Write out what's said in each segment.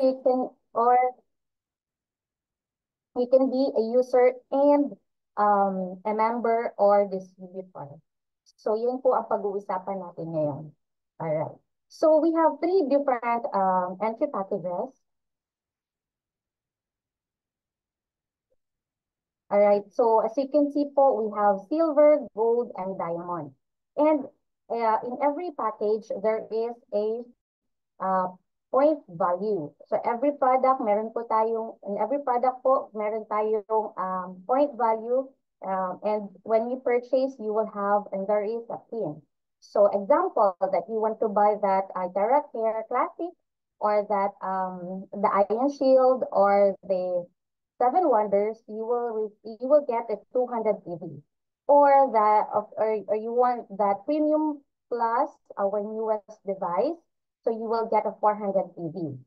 you can, or you can be a user and a member or distributor. So yun po ang pag-uusapan natin ngayon. Alright. So we have three different entry packages. Alright, so as you can see po, we have silver, gold, and diamond. And in every package, there is a uh, point value. So every product, meron po tayong, in every product po, meron tayong point value. And when you purchase, you will have, and there is a pin. So example, that you want to buy that Itera Care Classic, or that the Iron Shield, or the Seven Wonders, you will get a 200 PV. Or that, or you want that Premium Plus, our newest device, so you will get a 400 PV.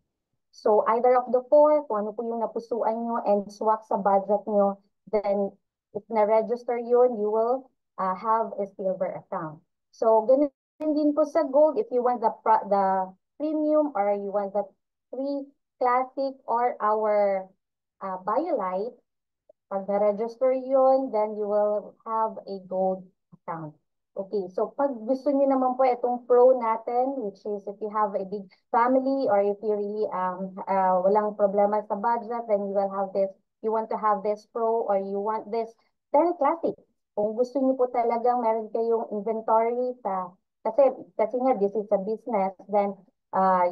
So either of the four, kung ano po yung napusuan nyo and swak sa budget nyo, then if na-register yun, you will have a silver account. So ganun din po sa gold, if you want the premium, or you want the free classic, or our BioLite, pag na-register yun, then you will have a gold account. Okay, so pag gusto niyo naman po itong pro natin, which is if you have a big family, or if you really walang problema sa budget, then you will have this, you want to have this pro, or you want this 10 classic. Kung gusto niyo po talagang meron kayong inventory kasi nga this is a business, then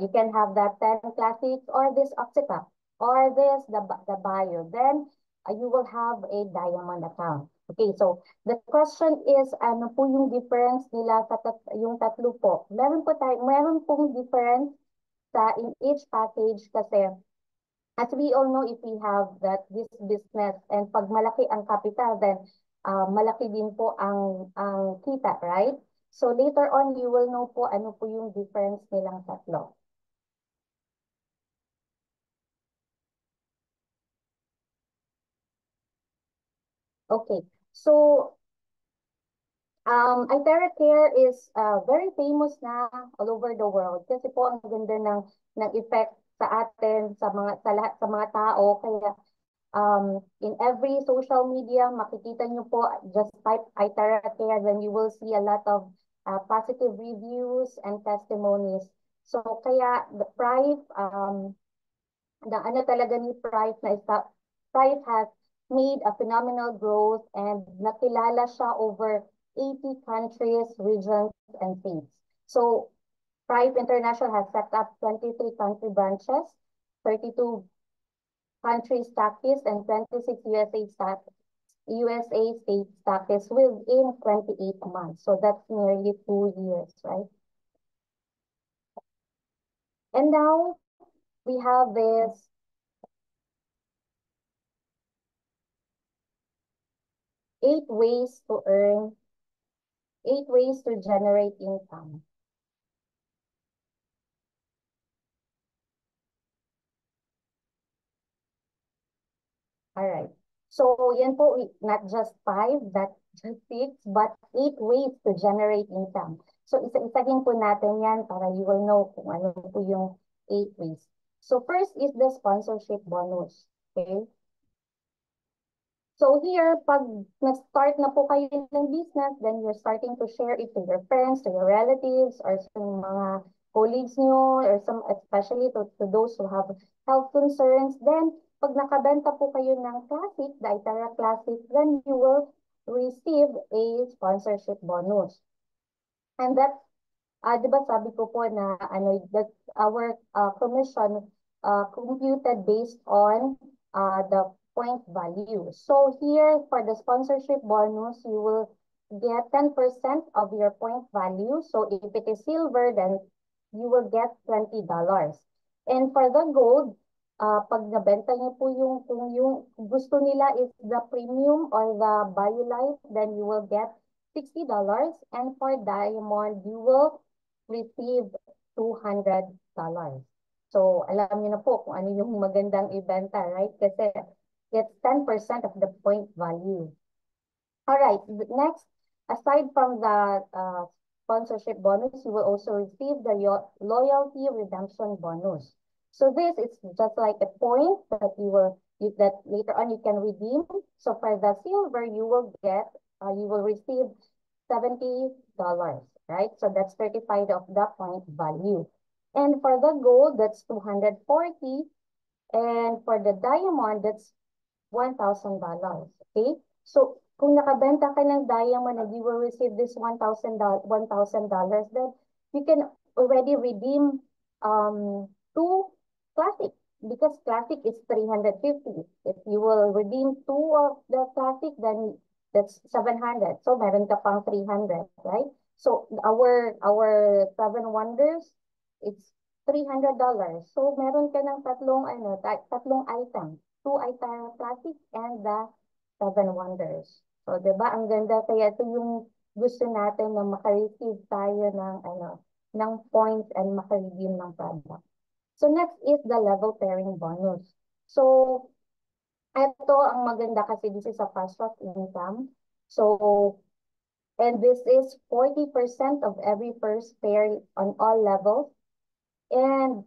you can have that 10 classics, or this Oxyca, or this, the bio. Then you will have a diamond account. Okay, so the question is, ano po yung difference nila sa yung tatlo po? Meron pong difference in each package kasi as we all know, if we have this business, and pag malaki ang capital, then malaki din po ang kita, right? So later on, you will know po ano po yung difference nilang tatlo. Okay, so Itera Care is very famous na all over the world kasi po ang ganda ng effect sa atin, sa lahat sa mga tao. Kaya in every social media, makikita nyo po, just type Itera Care, then you will see a lot of positive reviews and testimonies. So kaya the Price, the ano talaga ni Price na Price has made a phenomenal growth, and nakilala siya over 80 countries, regions, and states. So Price International has set up 23 country branches, 32 country stockists, and 26 USA state stockists within 28 months. So that's nearly 2 years, right? And now we have this 8 ways to earn, 8 ways to generate income. Alright. So yan po, not just 5, not just 6, but 8 ways to generate income. So isa-isahin po natin yan para you will know kung ano po yung 8 ways. So first is the sponsorship bonus. Okay? So here, pag nag-start na po kayo ng business, then you're starting to share it to your friends, to your relatives, or sa mga colleagues nyo, or especially to those who have health concerns. Then, pag nakabenta po kayo ng Classic, the Itera Classic, then you will receive a sponsorship bonus. And that's, di ba sabi ko po na that our commission computed based on the point value. So here, for the sponsorship bonus, you will get 10% of your point value. So if it is silver, then you will get $20. And for the gold, pag nabenta niyo po kung yung gusto nila is the premium or the BioLite, then you will get $60. And for diamond, you will receive $200. So, alam niyo na po kung ano yung magandang ibenta, right? Kasi it's 10% of the point value. All right, next, aside from the sponsorship bonus, you will also receive the loyalty redemption bonus. So this is just like a point that that later on you can redeem. So for the silver, you will receive $70, right? So that's 35 of the point value. And for the gold, that's 240. And for the diamond, that's $1,000. Okay? So, kung nakabenta ka ng diamond and you will receive this $1,000, then you can already redeem two classic because classic is 350. If you will redeem two of the classic, then that's 700. So, meron ka pang 300, right? So, our seven wonders, it's $300. So, meron ka ng tatlong item. Two Itara Classic and the Seven Wonders. So, di ba? Ang ganda. Kaya ito yung gusto natin na makareceive tayo ng points and makaredeem ng product. So, next is the level pairing bonus. So, ito ang maganda kasi this is a passive income. So, and this is 40% of every first pair on all levels. And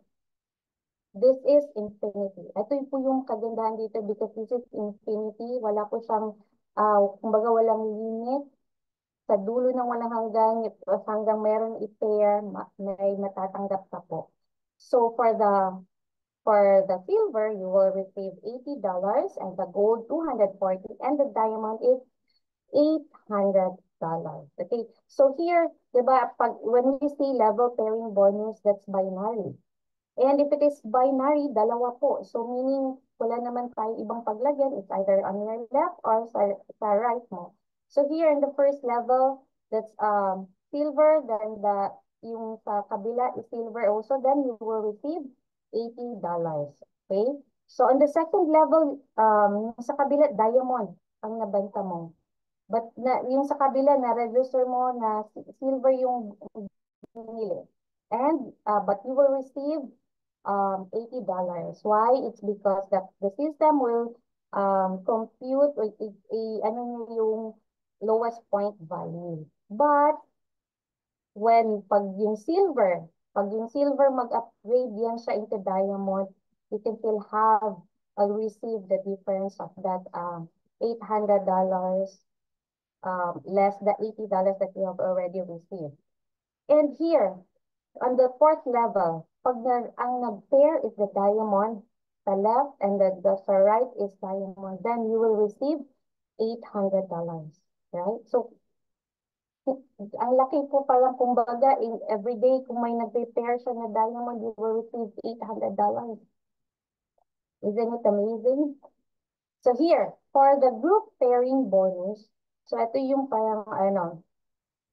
this is infinity. Ito po yung kagandahan dito because this is infinity. Wala po siyang, kumbaga walang limit. Sa dulo ng walang hanggang meron i-pair, may matatanggap ka po. So for the silver, you will receive $80 and the gold 240 and the diamond is $800. Okay, so here, diba, when we see level pairing bonus, that's binary. And if it is binary, dalawa po. So meaning, wala naman tayo ibang paglagyan. It's either on your left or sa right mo. So here in the first level, that's silver. Then yung sa kabila is silver also. Then you will receive $80. Okay? So on the second level, sa kabila, diamond ang nabenta mo. But yung sa kabila, na-register mo na silver yung binili. And, but you will receive $80. Why? It's because the system will compute ano yung lowest point value. But pag yung silver mag-upgrade yan siya into diamond, you can still have receive the difference of that $800 less the $80 that you have already received. And here, on the fourth level, ang nag-pair is the diamond, the left and the right is diamond, then you will receive $800, right? So, ang laki po pala, kumbaga, in everyday, kung may nag-pair siya na diamond, you will receive $800. Isn't it amazing? So here, for the group pairing bonus, so ito yung parang,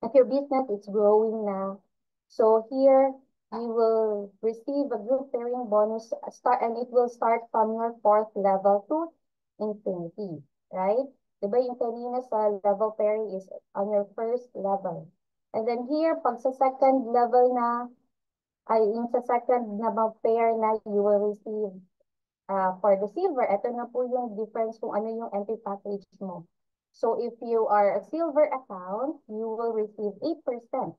if your business is growing na, so here, you will receive a group pairing bonus and it will start from your fourth level to infinity, right? Diba yung kanina sa level pairing is on your first level. And then here, pag sa second level na, yung sa second na pair na, you will receive for the silver, ito na po yung difference kung ano yung entry package mo. So if you are a silver account, you will receive 8%.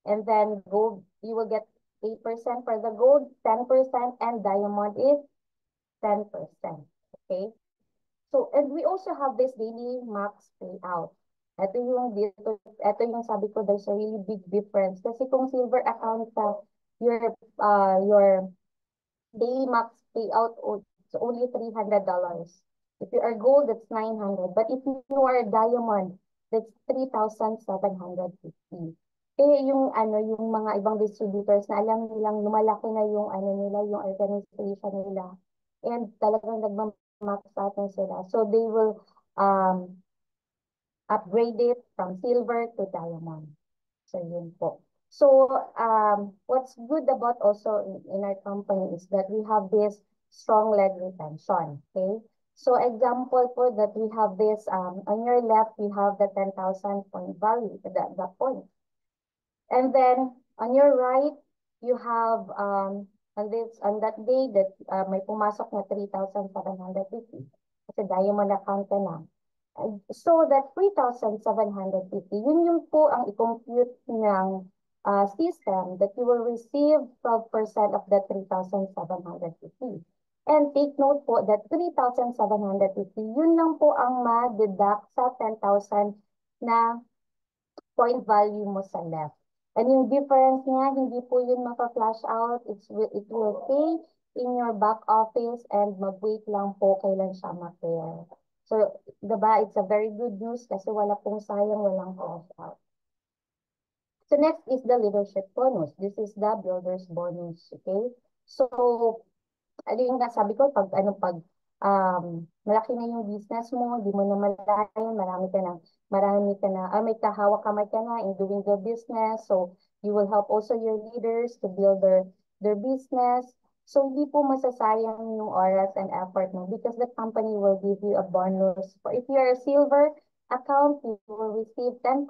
And then gold, you will get 8% for the gold, 10%, and diamond is 10%. Okay? So, and we also have this daily max payout. Ito yung sabi ko, there's a really big difference. Kasi kung silver account ka, your daily max payout is only $300. If you are gold, that's 900. But if you are a diamond, that's 3,750. Eh, yung mga ibang distributors na alam nilang lumalaki na yung nila, yung organization nila. And talagang nagmamax natin sila. So they will upgrade it from silver to diamond. So yun po. So what's good about also in our company is that we have this strong leg retention. Okay. So example po that we have this on your left, we have the 10,000 point value, the point. And then on your right, you have on that day that may pumasok na 3,750 kasi diamond account ka na. So that 3,750, yun yung po ang i-compute ng system that you will receive 12% of the 3,750. And take note po that 3,750, yun lang po ang ma-deduct sa 10,000 na point value mo sa left. And yung difference niya, hindi po yun maka-flash out. It will stay in your back office and mag-wait lang po kailan siya ma-clear. So, diba, it's a very good news kasi wala pong sayang, walang flash out. So next is the leadership bonus. This is the builder's bonus, okay? So ano yung nasabi ko, malaki na yung business mo, di mo na malayan, may kahawak kamay ka na in doing the business. So you will help also your leaders to build their business. So hindi po masasayang yung oras and effort mo because the company will give you a bonus. For if you are a silver account, you will receive 10%.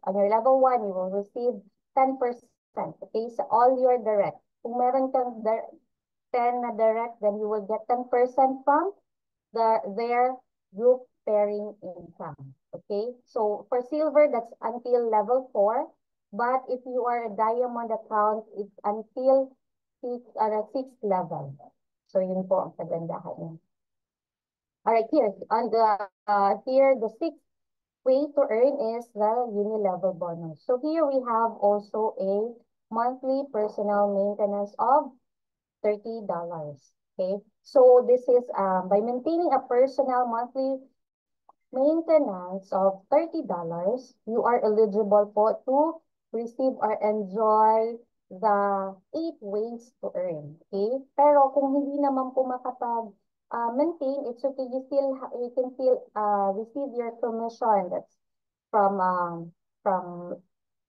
On your level 1, you will receive 10%. Okay, so all your direct. Kung meron kang 10 na direct, then you will get 10% from their group pairing income. Okay, so for silver, that's until level 4. But if you are a diamond account, it's until 6th level. So yun po ang kagandahan niya. Alright, here, the 6th way to earn is the uni-level bonus. So here we have also a monthly personal maintenance of $30. Okay, so this is by maintaining a personal monthly maintenance of $30, you are eligible po to receive or enjoy the 8 ways to earn. Okay, pero kung hindi naman po makapag-maintain, it's okay. You can still receive your commission. That's from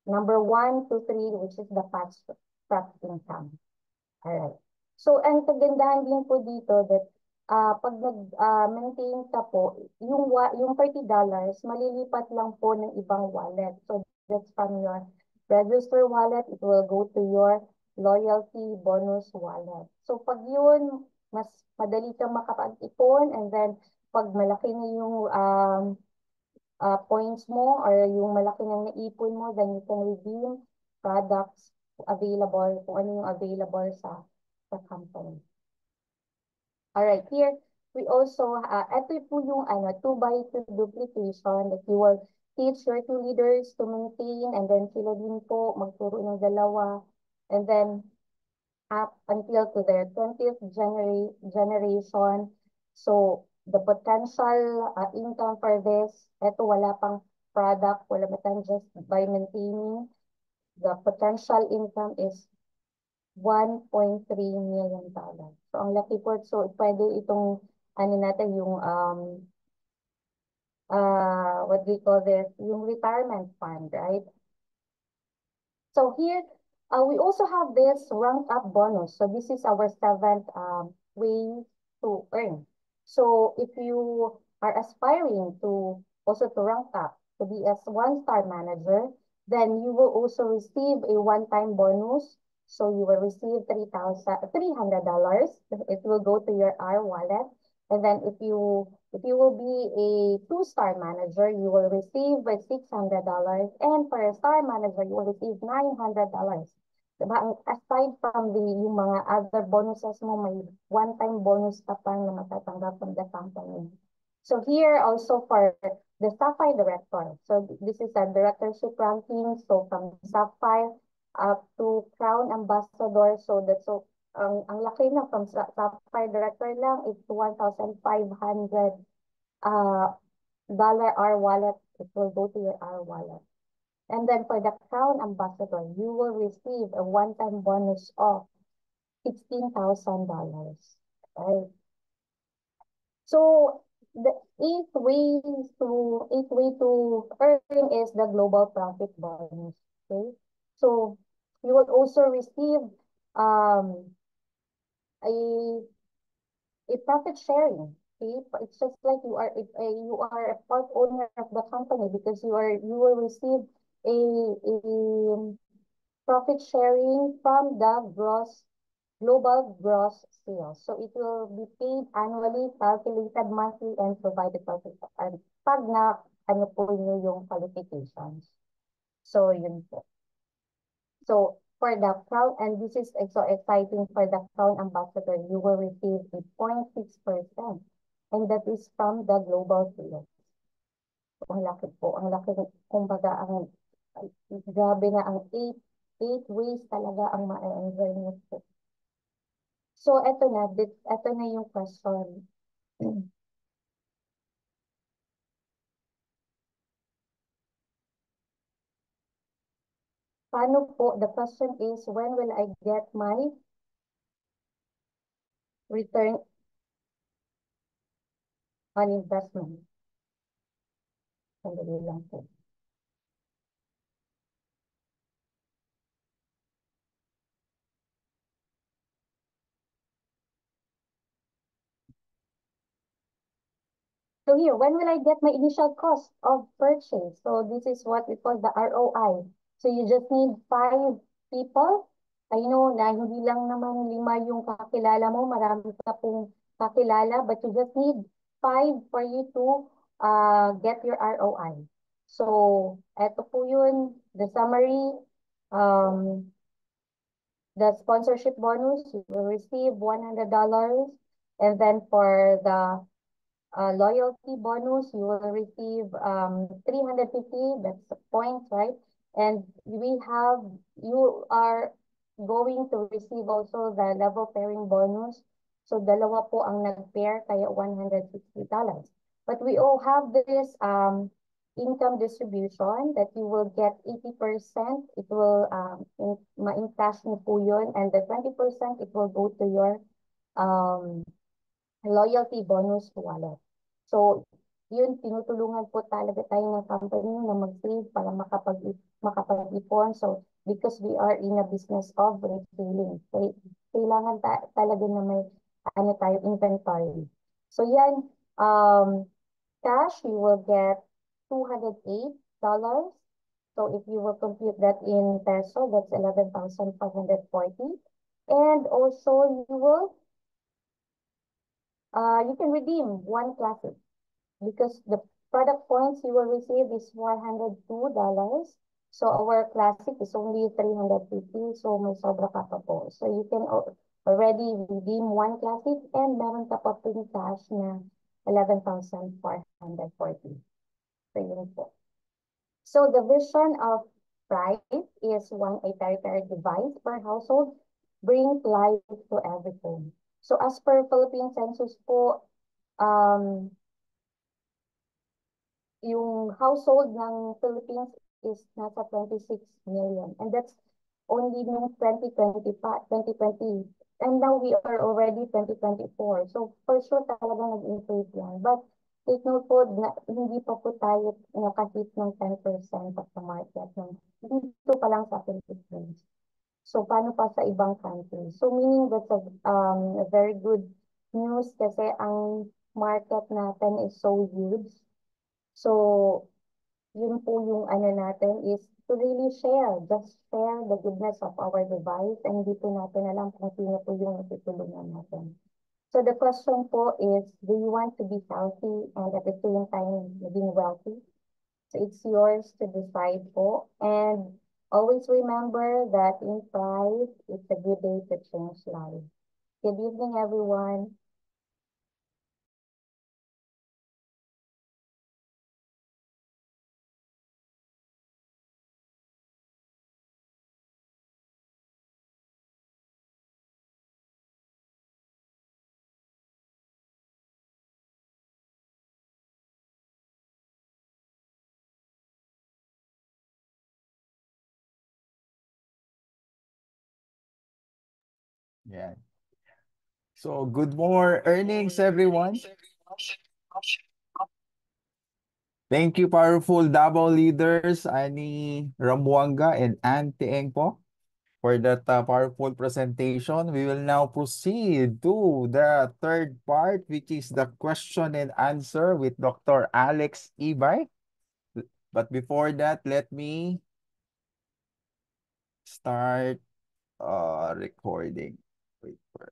number 1 to 3, which is the fast track income. Alright. So, ang kagandahan din po dito that pag nag-maintain ka po, yung $30, malilipat lang po ng ibang wallet. So, that's from your register wallet. It will go to your loyalty bonus wallet. So, pag yun, mas madali kang makapag-ipon and then pag malaki na yung points mo or yung malaki ng naipon mo, then you can redeem products available, kung ano yung available sa company. Alright, here, we also, ito po yung 2x2 duplication that you will teach your 2 leaders to maintain and then sila din po magturo ng dalawa and then up until to their 20th generation. So, the potential income for this, ito wala pang product, wala matang just by maintaining. The potential income is $1.3 million. So, ang laki po. So, pwede itong, natin, yung, what do you call this? Yung retirement fund, right? So here, we also have this rank up bonus. So this is our 7th way to earn. So if you are aspiring to also to rank up to be as 1-star manager, then you will also receive a one-time bonus. So you will receive $300. It will go to your R wallet. And then if you will be a 2-star manager, you will receive $600. And for a star manager, you will receive $900. Diba? Aside from yung mga other bonuses mo, may one-time bonus ka pa na matatanggap from the company. So here also for the Sapphire Director. So this is a directorship ranking. So from Sapphire up to Crown Ambassador. So that's so ang laki na from Sapphire Director lang, it's $1,500 dollar R wallet. It will go to your R wallet. And then for the Crown Ambassador, you will receive a one-time bonus of $16,000. Right? So the eighth way to earn is the global profit bonus. Okay, so you will also receive a profit sharing. Okay, it's just like you are a part owner of the company because you will receive a profit sharing from the global gross sales. So it will be paid annually, calculated monthly, and provided profit. And pag po nyo yung qualifications. So yun po. So for the crown, and this is so exciting for the crown ambassador, you will receive a 0.6%. And that is from the global sales. So, ang laki po. Ang laki, kumbaga, grabe na ang eight ways talaga ang ma-enjoy mo po. So, eto na yung question. Paano po, the question is, when will I get my return on investment? Sandali lang po. So here, when will I get my initial cost of purchase? So this is what we call the ROI. So you just need 5 people. I know na hindi lang naman 5 yung kakilala mo, marami ka pong kakilala, but you just need 5 for you to get your ROI. So, eto po yun, the summary. Um, the sponsorship bonus, you will receive $100. And then for the loyalty bonus, you will receive 350, that's the points, right? And you are going to receive also the level pairing bonus. So dalawa po ang nag-pair, kaya $160. But we all have this income distribution that you will get 80%. It will, ma-encash niyo po yun. And the 20%, it will go to your um, loyalty bonus wallet. So, yun, tinutulungan po talaga tayo ng company na mag-save para makapag-ipon. So, because we are in a business of retailing, kailangan talaga na may tayo, inventory. So, yan, cash, you will get $208. So, if you will compute that in peso, that's 11,540. And also, you can redeem one classic because the product points you will receive is $102. So our classic is only 350. So may sobra ka pa po. So you can already redeem one classic and meron ka pa po cash na 11,440. So yun po. So the vision of Pride is one a peri device per household, bring life to every home. So as per Philippine Census po, yung household ng Philippines is nasa 26 million. And that's only noong 2020. And now we are already 2024. So for sure talagang nag-increase yan. But take note po na hindi pa po tayo nakahit ng 10% of the market. Dito pa lang sa Philippines. So paano pa sa ibang countries? So meaning that's a very good news kasi ang market natin is so huge. So, yun po yung ano natin is to really just share the goodness of our device and hindi po natin alam kung sino po yung natutulungan natin. So the question po is, do you want to be healthy and at the same time being wealthy? So it's yours to decide po. And always remember that in Pride, it's a good day to change life. Good evening, everyone. Yeah. So good more earnings, everyone. Thank you, powerful Davao leaders, Ani Rambuanga and Ann Tieng po, for that powerful presentation. We will now proceed to the third part, which is the question and answer with Dr. Alex Ibay. But before that, let me start recording. Wait for